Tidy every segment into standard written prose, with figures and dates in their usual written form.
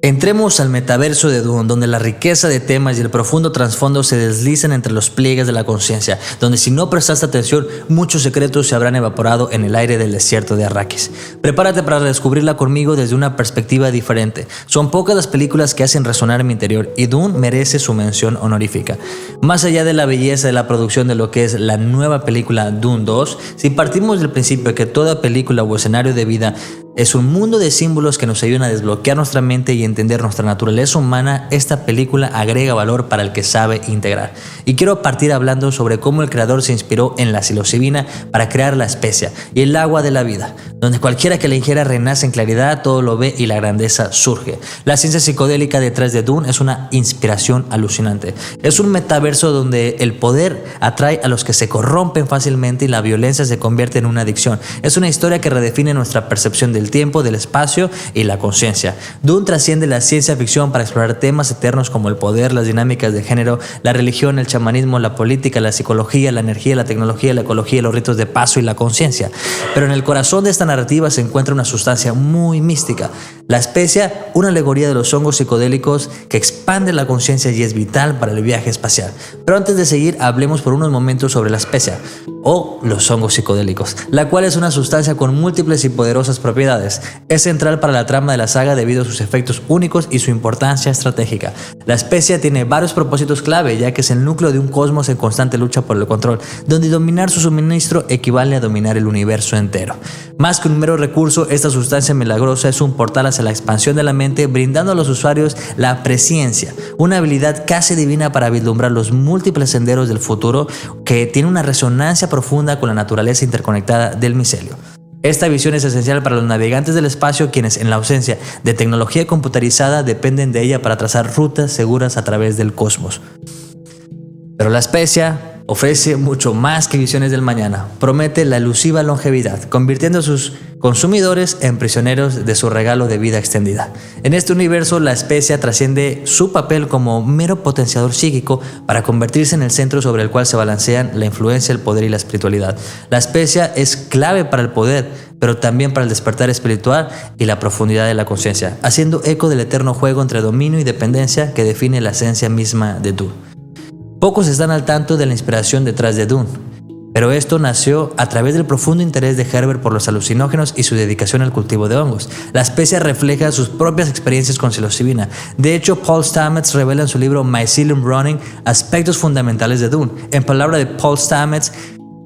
Entremos al metaverso de Dune, donde la riqueza de temas y el profundo trasfondo se deslizan entre los pliegues de la conciencia, donde si no prestaste atención, muchos secretos se habrán evaporado en el aire del desierto de Arrakis. Prepárate para descubrirla conmigo desde una perspectiva diferente. Son pocas las películas que hacen resonar en mi interior y Dune merece su mención honorífica. Más allá de la belleza de la producción de lo que es la nueva película Dune 2, si partimos del principio de que toda película o escenario de vida es un mundo de símbolos que nos ayudan a desbloquear nuestra mente y entender nuestra naturaleza humana, esta película agrega valor para el que sabe integrar. Y quiero partir hablando sobre cómo el creador se inspiró en la psilocibina para crear la especia y el agua de la vida, donde cualquiera que la ingiera renace en claridad, todo lo ve y la grandeza surge. La ciencia psicodélica detrás de Dune es una inspiración alucinante. Es un metaverso donde el poder atrae a los que se corrompen fácilmente y la violencia se convierte en una adicción. Es una historia que redefine nuestra percepción del tiempo, del espacio y la conciencia. Dune trasciende la ciencia ficción para explorar temas eternos como el poder, las dinámicas de género, la religión, el chamanismo, la política, la psicología, la energía, la tecnología, la ecología, los ritos de paso y la conciencia. Pero en el corazón de esta narrativa se encuentra una sustancia muy mística. La especia, una alegoría de los hongos psicodélicos que expande la conciencia y es vital para el viaje espacial. Pero antes de seguir, hablemos por unos momentos sobre la especia o los hongos psicodélicos, la cual es una sustancia con múltiples y poderosas propiedades. Es central para la trama de la saga debido a sus efectos únicos y su importancia estratégica. La especia tiene varios propósitos clave, ya que es el núcleo de un cosmos en constante lucha por el control, donde dominar su suministro equivale a dominar el universo entero. Más que un mero recurso, esta sustancia milagrosa es un portal hacia la expansión de la mente, brindando a los usuarios la presciencia, una habilidad casi divina para vislumbrar los múltiples senderos del futuro que tiene una resonancia profunda con la naturaleza interconectada del micelio. Esta visión es esencial para los navegantes del espacio, quienes en la ausencia de tecnología computarizada dependen de ella para trazar rutas seguras a través del cosmos. Pero la especia ofrece mucho más que visiones del mañana. Promete la elusiva longevidad, convirtiendo a sus consumidores en prisioneros de su regalo de vida extendida. En este universo, la especia trasciende su papel como mero potenciador psíquico para convertirse en el centro sobre el cual se balancean la influencia, el poder y la espiritualidad. La especia es clave para el poder, pero también para el despertar espiritual y la profundidad de la conciencia, haciendo eco del eterno juego entre dominio y dependencia que define la esencia misma de Dune. Pocos están al tanto de la inspiración detrás de Dune, pero esto nació a través del profundo interés de Herbert por los alucinógenos y su dedicación al cultivo de hongos. La especia refleja sus propias experiencias con psilocibina. De hecho, Paul Stamets revela en su libro Mycelium Running aspectos fundamentales de Dune. En palabra de Paul Stamets,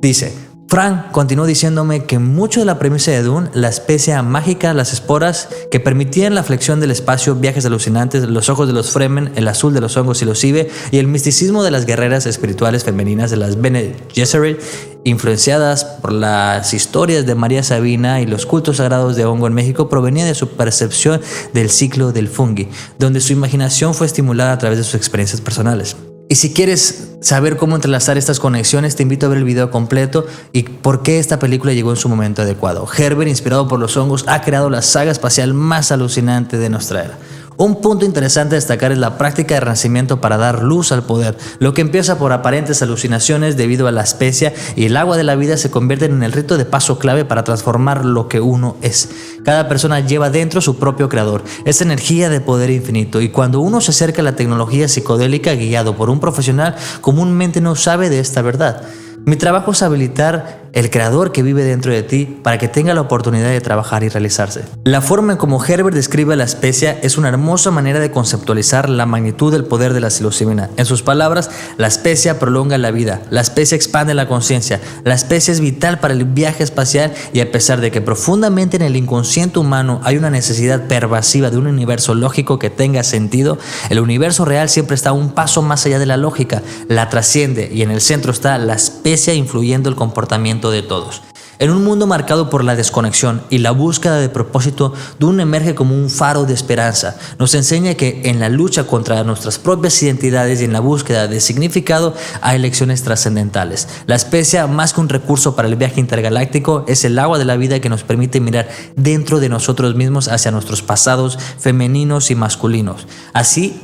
dice: Frank continuó diciéndome que mucho de la premisa de Dune, la especia mágica, las esporas que permitían la flexión del espacio, viajes alucinantes, los ojos de los Fremen, el azul de los hongos psilocibe y el misticismo de las guerreras espirituales femeninas de las Bene Gesserit, influenciadas por las historias de María Sabina y los cultos sagrados de hongo en México, provenía de su percepción del ciclo del fungi, donde su imaginación fue estimulada a través de sus experiencias personales. Y si quieres saber cómo entrelazar estas conexiones, te invito a ver el video completo y por qué esta película llegó en su momento adecuado. Herbert, inspirado por los hongos, ha creado la saga espacial más alucinante de nuestra era. Un punto interesante a destacar es la práctica de renacimiento para dar luz al poder. Lo que empieza por aparentes alucinaciones debido a la especia y el agua de la vida se convierten en el rito de paso clave para transformar lo que uno es. Cada persona lleva dentro su propio creador, esa energía de poder infinito, y cuando uno se acerca a la tecnología psicodélica guiado por un profesional, comúnmente no sabe de esta verdad. Mi trabajo es habilitar el creador que vive dentro de ti para que tenga la oportunidad de trabajar y realizarse. La forma en como Herbert describe la especia es una hermosa manera de conceptualizar la magnitud del poder de la psilocibina. En sus palabras, la especia prolonga la vida, la especia expande la conciencia, la especia es vital para el viaje espacial y a pesar de que profundamente en el inconsciente humano hay una necesidad pervasiva de un universo lógico que tenga sentido, el universo real siempre está un paso más allá de la lógica, la trasciende y en el centro está la especia influyendo el comportamiento de todos. En un mundo marcado por la desconexión y la búsqueda de propósito, Dune emerge como un faro de esperanza. Nos enseña que en la lucha contra nuestras propias identidades y en la búsqueda de significado hay lecciones trascendentales. La especia, más que un recurso para el viaje intergaláctico, es el agua de la vida que nos permite mirar dentro de nosotros mismos hacia nuestros pasados femeninos y masculinos. Así,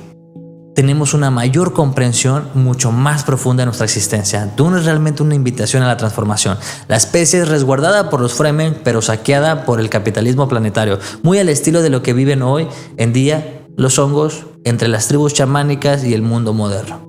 tenemos una mayor comprensión mucho más profunda de nuestra existencia. Dune es realmente una invitación a la transformación. La especie es resguardada por los Fremen, pero saqueada por el capitalismo planetario, muy al estilo de lo que viven hoy en día los hongos, entre las tribus chamánicas y el mundo moderno.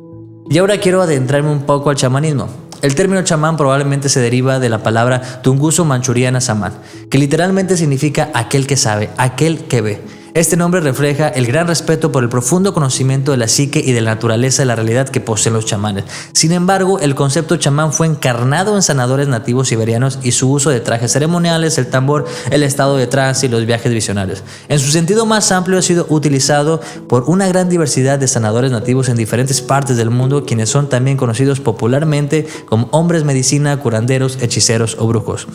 Y ahora quiero adentrarme un poco al chamanismo. El término chamán probablemente se deriva de la palabra Tungusu Manchuriana Saman, que literalmente significa aquel que sabe, aquel que ve. Este nombre refleja el gran respeto por el profundo conocimiento de la psique y de la naturaleza de la realidad que poseen los chamanes. Sin embargo, el concepto chamán fue encarnado en sanadores nativos siberianos y su uso de trajes ceremoniales, el tambor, el estado de trance y los viajes visionarios. En su sentido más amplio ha sido utilizado por una gran diversidad de sanadores nativos en diferentes partes del mundo, quienes son también conocidos popularmente como hombres medicina, curanderos, hechiceros o brujos.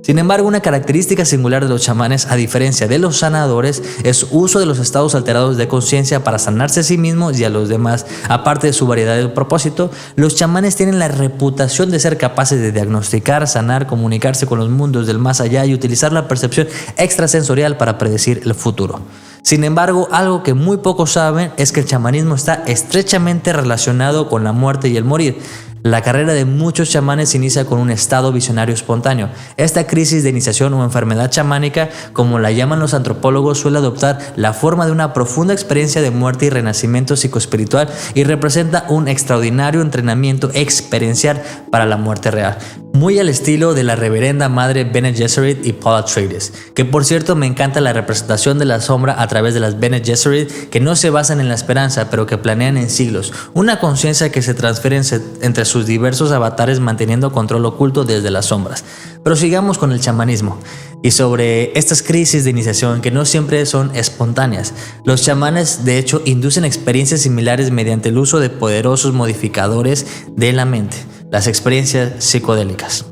Sin embargo, una característica singular de los chamanes, a diferencia de los sanadores, es su uso de los estados alterados de conciencia para sanarse a sí mismos y a los demás. Aparte de su variedad de propósito, los chamanes tienen la reputación de ser capaces de diagnosticar, sanar, comunicarse con los mundos del más allá y utilizar la percepción extrasensorial para predecir el futuro. Sin embargo, algo que muy pocos saben es que el chamanismo está estrechamente relacionado con la muerte y el morir. La carrera de muchos chamanes inicia con un estado visionario espontáneo. Esta crisis de iniciación o enfermedad chamánica, como la llaman los antropólogos, suele adoptar la forma de una profunda experiencia de muerte y renacimiento psicoespiritual y representa un extraordinario entrenamiento experiencial para la muerte real. Muy al estilo de la reverenda madre Bene Gesserit y Paula Atreides, que por cierto me encanta la representación de la sombra a través de las Bene Gesserit, que no se basan en la esperanza, pero que planean en siglos, una conciencia que se transfiere entre sus diversos avatares manteniendo control oculto desde las sombras. Pero sigamos con el chamanismo y sobre estas crisis de iniciación que no siempre son espontáneas. Los chamanes de hecho inducen experiencias similares mediante el uso de poderosos modificadores de la mente, las experiencias psicodélicas.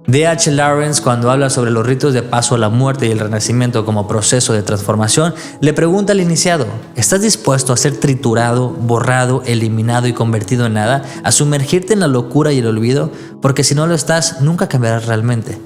D.H. Lawrence, cuando habla sobre los ritos de paso a la muerte y el renacimiento como proceso de transformación, le pregunta al iniciado: ¿estás dispuesto a ser triturado, borrado, eliminado y convertido en nada? ¿A sumergirte en la locura y el olvido? Porque si no lo estás, nunca cambiarás realmente.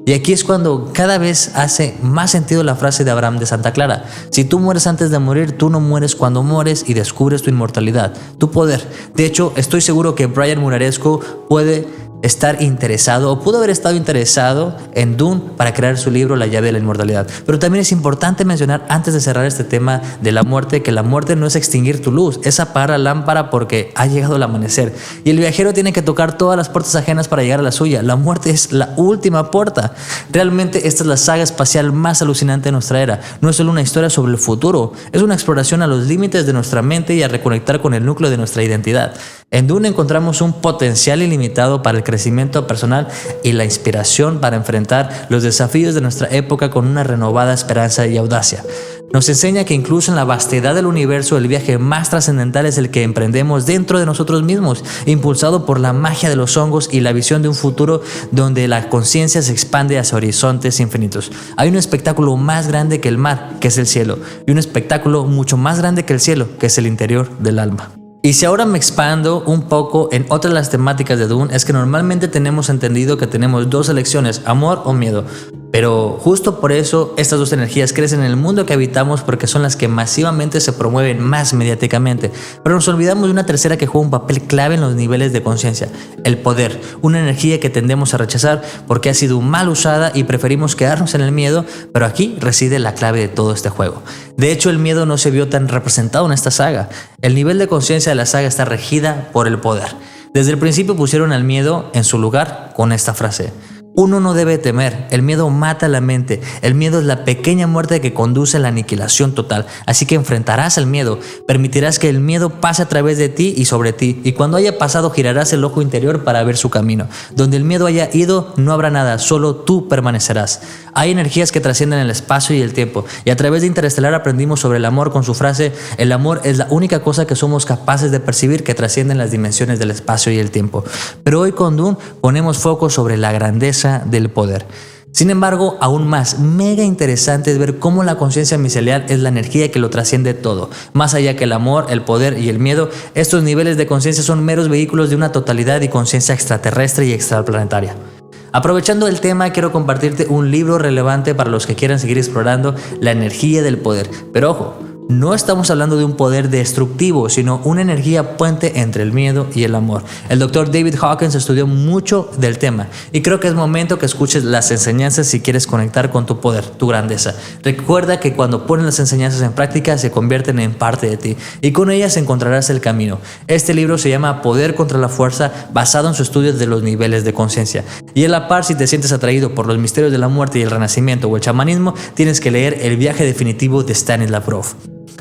Y aquí es cuando cada vez hace más sentido la frase de Abraham de Santa Clara: si tú mueres antes de morir, tú no mueres cuando mueres y descubres tu inmortalidad, tu poder. De hecho, estoy seguro que Brian Muraresco puede estar interesado o pudo haber estado interesado en Dune para crear su libro La llave de la inmortalidad. Pero también es importante mencionar, antes de cerrar este tema de la muerte, que la muerte no es extinguir tu luz, es apagar la lámpara porque ha llegado el amanecer y el viajero tiene que tocar todas las puertas ajenas para llegar a la suya. La muerte es la última puerta. Realmente esta es la saga espacial más alucinante de nuestra era. No es solo una historia sobre el futuro, es una exploración a los límites de nuestra mente y a reconectar con el núcleo de nuestra identidad. En Dune encontramos un potencial ilimitado para el crecimiento personal y la inspiración para enfrentar los desafíos de nuestra época con una renovada esperanza y audacia. Nos enseña que incluso en la vastedad del universo, el viaje más trascendental es el que emprendemos dentro de nosotros mismos, impulsado por la magia de los hongos y la visión de un futuro donde la conciencia se expande hacia horizontes infinitos. Hay un espectáculo más grande que el mar, que es el cielo, y un espectáculo mucho más grande que el cielo, que es el interior del alma. Y si ahora me expando un poco en otras de las temáticas de Dune, es que normalmente tenemos entendido que tenemos dos elecciones, amor o miedo. Pero justo por eso estas dos energías crecen en el mundo que habitamos, porque son las que masivamente se promueven más mediáticamente. Pero nos olvidamos de una tercera que juega un papel clave en los niveles de conciencia: el poder, una energía que tendemos a rechazar porque ha sido mal usada y preferimos quedarnos en el miedo, pero aquí reside la clave de todo este juego. De hecho, el miedo no se vio tan representado en esta saga. El nivel de conciencia de la saga está regida por el poder. Desde el principio pusieron al miedo en su lugar con esta frase: uno no debe temer, el miedo mata la mente, el miedo es la pequeña muerte que conduce a la aniquilación total, así que enfrentarás al miedo, permitirás que el miedo pase a través de ti y sobre ti, y cuando haya pasado girarás el ojo interior para ver su camino. Donde el miedo haya ido no habrá nada, solo tú permanecerás. Hay energías que trascienden el espacio y el tiempo, y a través de Interestelar aprendimos sobre el amor con su frase: el amor es la única cosa que somos capaces de percibir que trascienden las dimensiones del espacio y el tiempo. Pero hoy con Dune ponemos foco sobre la grandeza del poder. Sin embargo, aún más mega interesante es ver cómo la conciencia micelial es la energía que lo trasciende todo. Más allá que el amor, el poder y el miedo, estos niveles de conciencia son meros vehículos de una totalidad y conciencia extraterrestre y extraplanetaria. Aprovechando el tema, quiero compartirte un libro relevante para los que quieran seguir explorando la energía del poder. Pero ojo, No estamos hablando de un poder destructivo, sino una energía puente entre el miedo y el amor. El Dr. David Hawkins estudió mucho del tema y creo que es momento que escuches las enseñanzas si quieres conectar con tu poder, tu grandeza. Recuerda que cuando pones las enseñanzas en práctica se convierten en parte de ti y con ellas encontrarás el camino. Este libro se llama Poder contra la Fuerza, basado en su estudio de los niveles de conciencia. Y a la par, si te sientes atraído por los misterios de la muerte y el renacimiento o el chamanismo, tienes que leer El viaje definitivo de Stanislav Grof.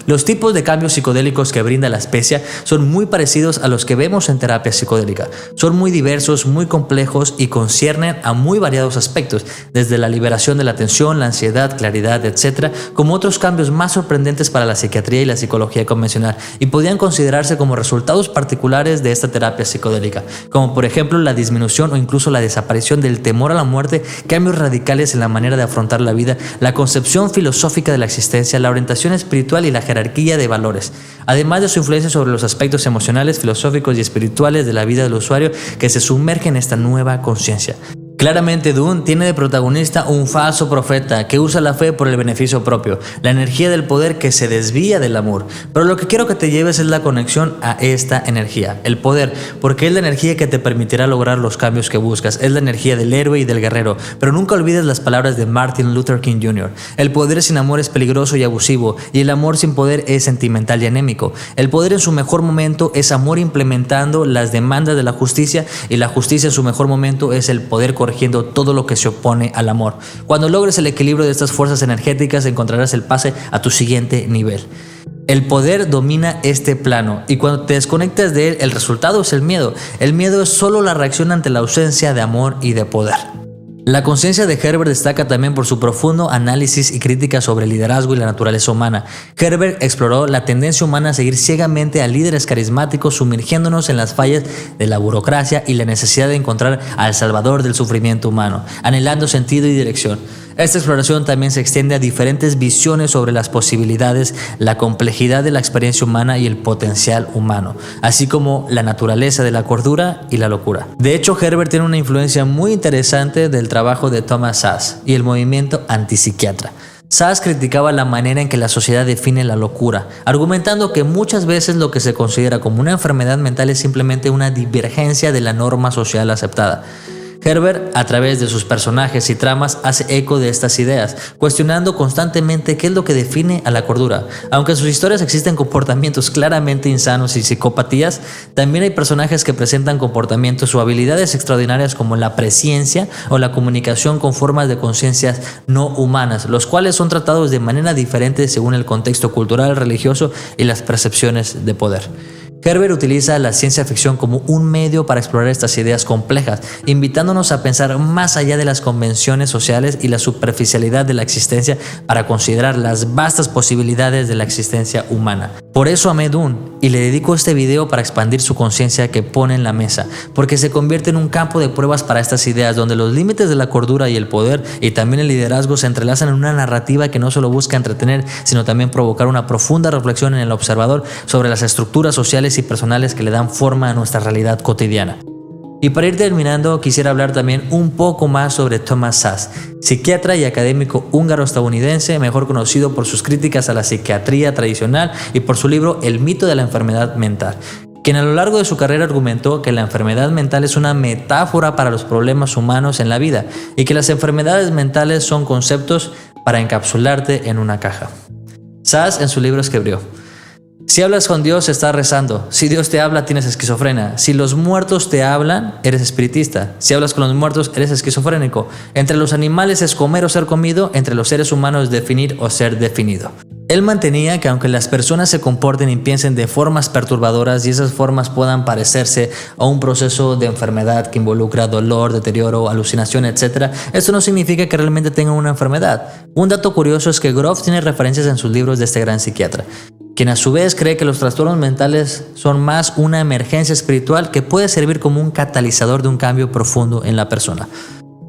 Los tipos de cambios psicodélicos que brinda la especia son muy parecidos a los que vemos en terapia psicodélica. Son muy diversos, muy complejos y conciernen a muy variados aspectos, desde la liberación de la tensión, la ansiedad, claridad, etc., como otros cambios más sorprendentes para la psiquiatría y la psicología convencional, y podían considerarse como resultados particulares de esta terapia psicodélica, como por ejemplo la disminución o incluso la desaparición del temor a la muerte, cambios radicales en la manera de afrontar la vida, la concepción filosófica de la existencia, la orientación espiritual y la jerarquía de valores, además de su influencia sobre los aspectos emocionales, filosóficos y espirituales de la vida del usuario que se sumerge en esta nueva conciencia. Claramente Dune tiene de protagonista un falso profeta que usa la fe por el beneficio propio, la energía del poder que se desvía del amor. Pero lo que quiero que te lleves es la conexión a esta energía, el poder, porque es la energía que te permitirá lograr los cambios que buscas, es la energía del héroe y del guerrero. Pero nunca olvides las palabras de Martin Luther King Jr. El poder sin amor es peligroso y abusivo, y el amor sin poder es sentimental y anémico. El poder en su mejor momento es amor implementando las demandas de la justicia, y la justicia en su mejor momento es el poder corrigiendo todo lo que se opone al amor. Cuando logres el equilibrio de estas fuerzas energéticas, encontrarás el pase a tu siguiente nivel. El poder domina este plano y cuando te desconectas de él, el resultado es el miedo. El miedo es solo la reacción ante la ausencia de amor y de poder. La conciencia de Herbert destaca también por su profundo análisis y crítica sobre el liderazgo y la naturaleza humana. Herbert exploró la tendencia humana a seguir ciegamente a líderes carismáticos, sumergiéndonos en las fallas de la burocracia y la necesidad de encontrar al salvador del sufrimiento humano, anhelando sentido y dirección. Esta exploración también se extiende a diferentes visiones sobre las posibilidades, la complejidad de la experiencia humana y el potencial humano, así como la naturaleza de la cordura y la locura. De hecho, Herbert tiene una influencia muy interesante del trabajo de Thomas Szasz y el movimiento antipsiquiatra. Szasz criticaba la manera en que la sociedad define la locura, argumentando que muchas veces lo que se considera como una enfermedad mental es simplemente una divergencia de la norma social aceptada. Herbert, a través de sus personajes y tramas, hace eco de estas ideas, cuestionando constantemente qué es lo que define a la cordura. Aunque en sus historias existen comportamientos claramente insanos y psicopatías, también hay personajes que presentan comportamientos o habilidades extraordinarias como la presciencia o la comunicación con formas de conciencias no humanas, los cuales son tratados de manera diferente según el contexto cultural, religioso y las percepciones de poder. Herbert utiliza la ciencia ficción como un medio para explorar estas ideas complejas, invitándonos a pensar más allá de las convenciones sociales y la superficialidad de la existencia para considerar las vastas posibilidades de la existencia humana. Por eso amé Dune y le dedico este video para expandir su conciencia que pone en la mesa, porque se convierte en un campo de pruebas para estas ideas donde los límites de la cordura y el poder y también el liderazgo se entrelazan en una narrativa que no solo busca entretener, sino también provocar una profunda reflexión en el observador sobre las estructuras sociales y personales que le dan forma a nuestra realidad cotidiana. Y para ir terminando, quisiera hablar también un poco más sobre Thomas Szasz, psiquiatra y académico húngaro-estadounidense, mejor conocido por sus críticas a la psiquiatría tradicional y por su libro El mito de la enfermedad mental, quien a lo largo de su carrera argumentó que la enfermedad mental es una metáfora para los problemas humanos en la vida y que las enfermedades mentales son conceptos para encapsularte en una caja. Szasz en su libro escribió: si hablas con Dios, estás rezando. Si Dios te habla, tienes esquizofrenia. Si los muertos te hablan, eres espiritista. Si hablas con los muertos, eres esquizofrénico. Entre los animales es comer o ser comido. Entre los seres humanos es definir o ser definido. Él mantenía que aunque las personas se comporten y piensen de formas perturbadoras y esas formas puedan parecerse a un proceso de enfermedad que involucra dolor, deterioro, alucinación, etc., eso no significa que realmente tengan una enfermedad. Un dato curioso es que Grof tiene referencias en sus libros de este gran psiquiatra, quien a su vez cree que los trastornos mentales son más una emergencia espiritual que puede servir como un catalizador de un cambio profundo en la persona.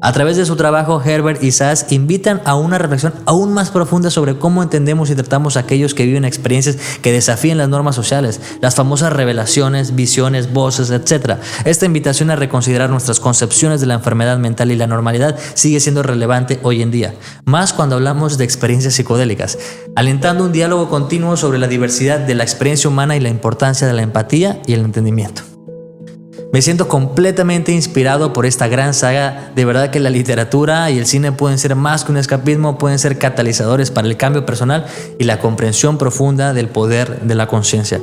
A través de su trabajo, Herbert y Sass invitan a una reflexión aún más profunda sobre cómo entendemos y tratamos a aquellos que viven experiencias que desafían las normas sociales, las famosas revelaciones, visiones, voces, etc. Esta invitación a reconsiderar nuestras concepciones de la enfermedad mental y la normalidad sigue siendo relevante hoy en día, más cuando hablamos de experiencias psicodélicas, alentando un diálogo continuo sobre la diversidad de la experiencia humana y la importancia de la empatía y el entendimiento. Me siento completamente inspirado por esta gran saga. De verdad que la literatura y el cine pueden ser más que un escapismo, pueden ser catalizadores para el cambio personal y la comprensión profunda del poder de la conciencia.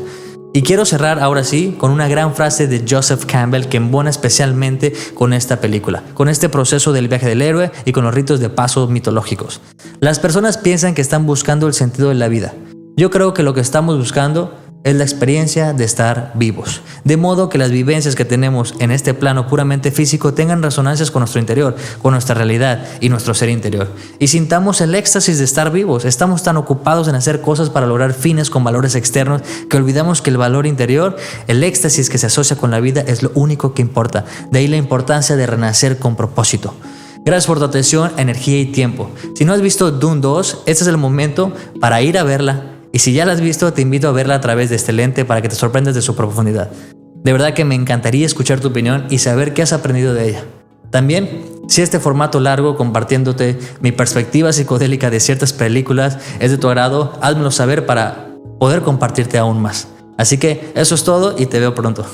Y quiero cerrar ahora sí con una gran frase de Joseph Campbell que embona especialmente con esta película, con este proceso del viaje del héroe y con los ritos de paso mitológicos. Las personas piensan que están buscando el sentido de la vida. Yo creo que lo que estamos buscando es la experiencia de estar vivos, de modo que las vivencias que tenemos en este plano puramente físico tengan resonancias con nuestro interior, con nuestra realidad y nuestro ser interior, y sintamos el éxtasis de estar vivos. Estamos tan ocupados en hacer cosas para lograr fines con valores externos que olvidamos que el valor interior, el éxtasis que se asocia con la vida, es lo único que importa. De ahí la importancia de renacer con propósito. Gracias por tu atención, energía y tiempo. Si no has visto Dune 2, este es el momento para ir a verla. Y si ya la has visto, te invito a verla a través de este lente para que te sorprendas de su profundidad. De verdad que me encantaría escuchar tu opinión y saber qué has aprendido de ella. También, si este formato largo compartiéndote mi perspectiva psicodélica de ciertas películas es de tu agrado, házmelo saber para poder compartirte aún más. Así que eso es todo y te veo pronto.